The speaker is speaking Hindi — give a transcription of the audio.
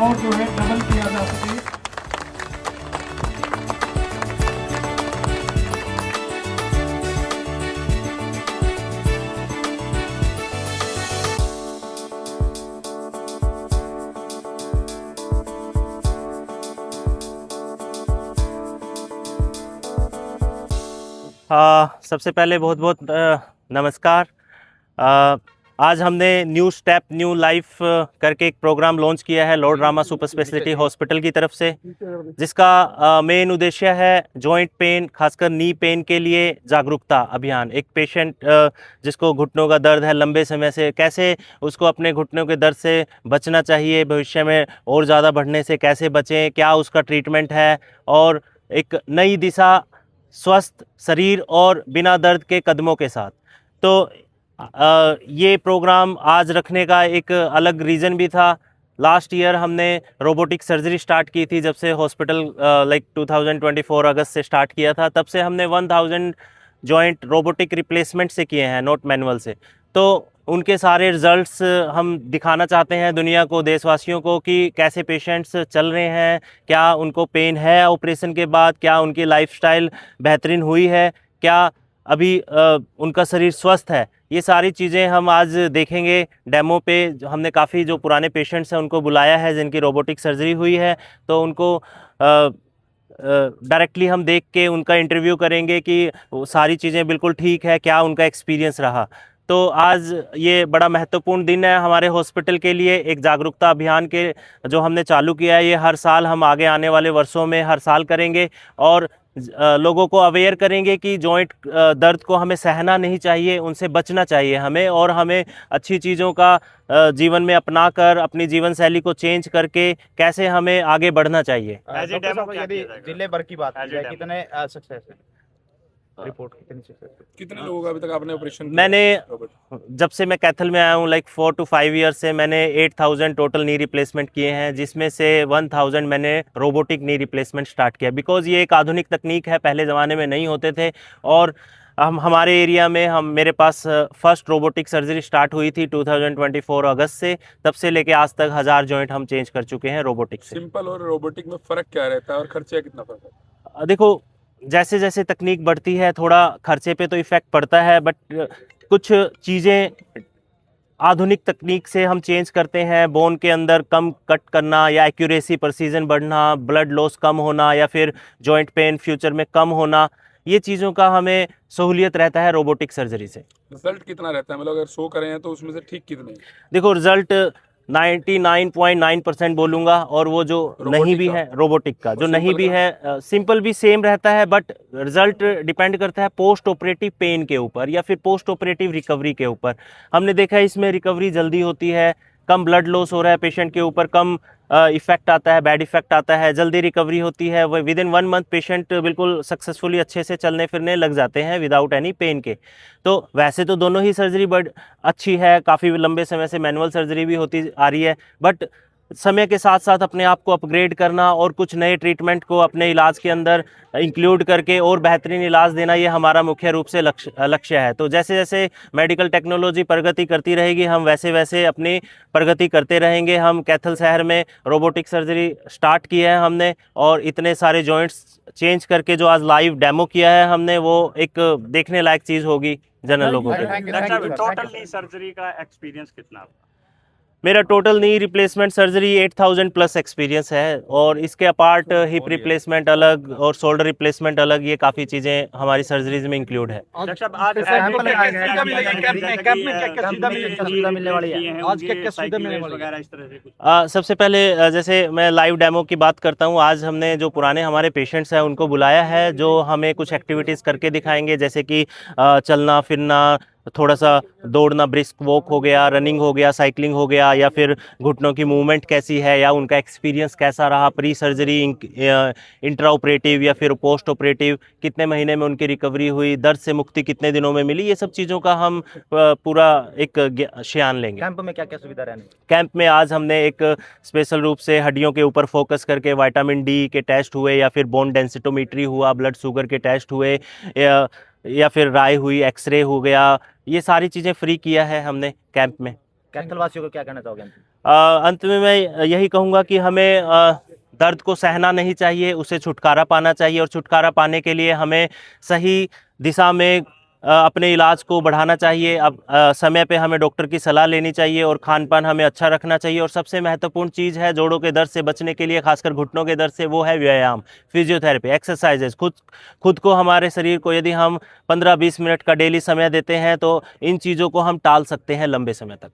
और जो है डबल किया जा सके। सबसे पहले बहुत बहुत नमस्कार। आज हमने न्यू स्टेप न्यू लाइफ करके एक प्रोग्राम लॉन्च किया है Lord Rama super speciality hospital की तरफ से, जिसका मेन उद्देश्य है जॉइंट पेन, खासकर नी पेन के लिए जागरूकता अभियान। एक पेशेंट जिसको घुटनों का दर्द है लंबे समय से, कैसे उसको अपने घुटनों के दर्द से बचना चाहिए, भविष्य में और ज़्यादा बढ़ने से कैसे बचें, क्या उसका ट्रीटमेंट है, और एक नई दिशा स्वस्थ शरीर और बिना दर्द के कदमों के साथ। तो ये प्रोग्राम आज रखने का एक अलग रीज़न भी था। लास्ट ईयर हमने रोबोटिक सर्जरी स्टार्ट की थी, जब से हॉस्पिटल 2024 अगस्त से स्टार्ट किया था, तब से हमने 1000 जॉइंट रोबोटिक रिप्लेसमेंट से किए हैं, नॉट मैनुअल से। तो उनके सारे रिजल्ट्स हम दिखाना चाहते हैं दुनिया को, देशवासियों को, कि कैसे पेशेंट्स चल रहे हैं, क्या उनको पेन है ऑपरेशन के बाद, क्या उनकी लाइफस्टाइल बेहतरीन हुई है, क्या अभी उनका शरीर स्वस्थ है। ये सारी चीज़ें हम आज देखेंगे डेमो पे। हमने काफ़ी जो पुराने पेशेंट्स हैं उनको बुलाया है जिनकी रोबोटिक सर्जरी हुई है, तो उनको डायरेक्टली हम देख के उनका इंटरव्यू करेंगे कि वो सारी चीज़ें बिल्कुल ठीक है, क्या उनका एक्सपीरियंस रहा। तो आज ये बड़ा महत्वपूर्ण दिन है हमारे हॉस्पिटल के लिए। एक जागरूकता अभियान के जो हमने चालू किया है, ये हर साल हम आगे आने वाले वर्षों में हर साल करेंगे, और लोगों को अवेयर करेंगे कि जॉइंट दर्द को हमें सहना नहीं चाहिए, उनसे बचना चाहिए हमें, और हमें अच्छी चीज़ों का जीवन में अपना कर अपनी जीवन शैली को चेंज करके कैसे हमें आगे बढ़ना चाहिए। डॉक्टर साहब, यदि जिले भर की बात की जाए, कितने सक्सेस है रिपोर्ट, कितने लोगों का अभी तक आपने ऑपरेशन किया? मैंने जब से मैं कैथल में आया हूँ 4 to 5 ईयर से मैंने 8000 टोटल नी रिप्लेसमेंट किए हैं, जिसमें से 1000 मैंने रोबोटिक नी रिप्लेसमेंट स्टार्ट किया। बिकॉज़ ये एक आधुनिक तकनीक है, पहले ज़माने में नहीं होते थे। और हमारे एरिया में मेरे पास फर्स्ट रोबोटिक सर्जरी स्टार्ट हुई थी 2024 अगस्त से, तब से लेके आज तक 1000 जॉइंट हम चेंज कर चुके हैं रोबोटिक से। सिंपल और रोबोटिक में फ़र्क क्या रहता है और खर्चे कितना फ़र्क है? देखो, जैसे जैसे तकनीक बढ़ती है थोड़ा खर्चे पे तो इफ़ेक्ट पड़ता है, बट कुछ चीज़ें आधुनिक तकनीक से हम चेंज करते हैं। बोन के अंदर कम कट करना, या एक्यूरेसी प्रिसीजन बढ़ना, ब्लड लॉस कम होना, या फिर जॉइंट पेन फ्यूचर में कम होना, ये चीज़ों का हमें सहूलियत रहता है रोबोटिक सर्जरी से। रिजल्ट कितना रहता है, मतलब अगर 100 करें हैं तो उसमें से ठीक कितने? देखो, रिजल्ट 99.9% बोलूँगा, और वो जो नहीं भी है रोबोटिक का, जो नहीं भी है सिंपल भी सेम रहता है, बट रिजल्ट डिपेंड करता है पोस्ट ऑपरेटिव पेन के ऊपर या फिर पोस्ट ऑपरेटिव रिकवरी के ऊपर। हमने देखा है इसमें रिकवरी जल्दी होती है, कम ब्लड लॉस हो रहा है पेशेंट के ऊपर, कम इफेक्ट आता है, बैड इफेक्ट आता है, जल्दी रिकवरी होती है। वो विद इन 1 मंथ पेशेंट बिल्कुल सक्सेसफुली अच्छे से चलने फिरने लग जाते हैं विदाउट एनी पेन के। तो वैसे तो दोनों ही सर्जरी बड़ी अच्छी है, काफ़ी लंबे समय से मैनुअल सर्जरी भी होती आ रही है, बट समय के साथ साथ अपने आप को अपग्रेड करना और कुछ नए ट्रीटमेंट को अपने इलाज के अंदर इंक्लूड करके और बेहतरीन इलाज देना, ये हमारा मुख्य रूप से लक्ष्य है। तो जैसे जैसे मेडिकल टेक्नोलॉजी प्रगति करती रहेगी, हम वैसे वैसे अपनी प्रगति करते रहेंगे। हम कैथल शहर में रोबोटिक सर्जरी स्टार्ट की है हमने, और इतने सारे जॉइंट्स चेंज करके जो आज लाइव डेमो किया है हमने, वो एक देखने लायक चीज़ होगी जनरल लोगों के लिए। टोटल नी सर्जरी का एक्सपीरियंस कितना? मेरा total knee replacement surgery 8000 plus experience है, और इसके अपार्ट हिप रिप्लेसमेंट अलग और शोल्डर रिप्लेसमेंट अलग, ये काफ़ी चीज़ें हमारी सर्जरीज में इंक्लूड है। सबसे पहले जैसे मैं लाइव डेमो की बात करता हूँ, आज हमने जो पुराने हमारे पेशेंट्स हैं उनको बुलाया है, जो हमें कुछ एक्टिविटीज़ करके दिखाएंगे, जैसे कि चलना फिरना, थोड़ा सा दौड़ना, ब्रिस्क वॉक हो गया, रनिंग हो गया, साइकिलिंग हो गया, या फिर घुटनों की मूवमेंट कैसी है, या उनका एक्सपीरियंस कैसा रहा प्री सर्जरी, इंट्रा ऑपरेटिव या फिर पोस्ट ऑपरेटिव, कितने महीने में उनकी रिकवरी हुई, दर्द से मुक्ति कितने दिनों में मिली, ये सब चीज़ों का हम पूरा एक बयान लेंगे। कैंप में क्या क्या सुविधा रहने? कैंप में आज हमने एक स्पेशल रूप से हड्डियों के ऊपर फोकस करके विटामिन डी के टेस्ट हुए, या फिर बोन डेंसिटोमीट्री हुआ, ब्लड शुगर के टेस्ट हुए, या फिर राय हुई, एक्सरे हो गया, ये सारी चीज़ें फ्री किया है हमने कैंप में। कैथल वासियों को क्या कहना चाहोगे? अंत में मैं यही कहूँगा कि हमें दर्द को सहना नहीं चाहिए, उसे छुटकारा पाना चाहिए और छुटकारा पाने के लिए हमें सही दिशा में अपने इलाज को बढ़ाना चाहिए। अब समय पे हमें डॉक्टर की सलाह लेनी चाहिए और खान पान हमें अच्छा रखना चाहिए। और सबसे महत्वपूर्ण चीज़ है जोड़ों के दर्द से बचने के लिए, खासकर घुटनों के दर्द से, वो है व्यायाम, फिजियोथेरेपी, एक्सरसाइजेज। खुद को, हमारे शरीर को यदि हम 15-20 मिनट का डेली समय देते हैं तो इन चीज़ों को हम टाल सकते हैं लंबे समय तक।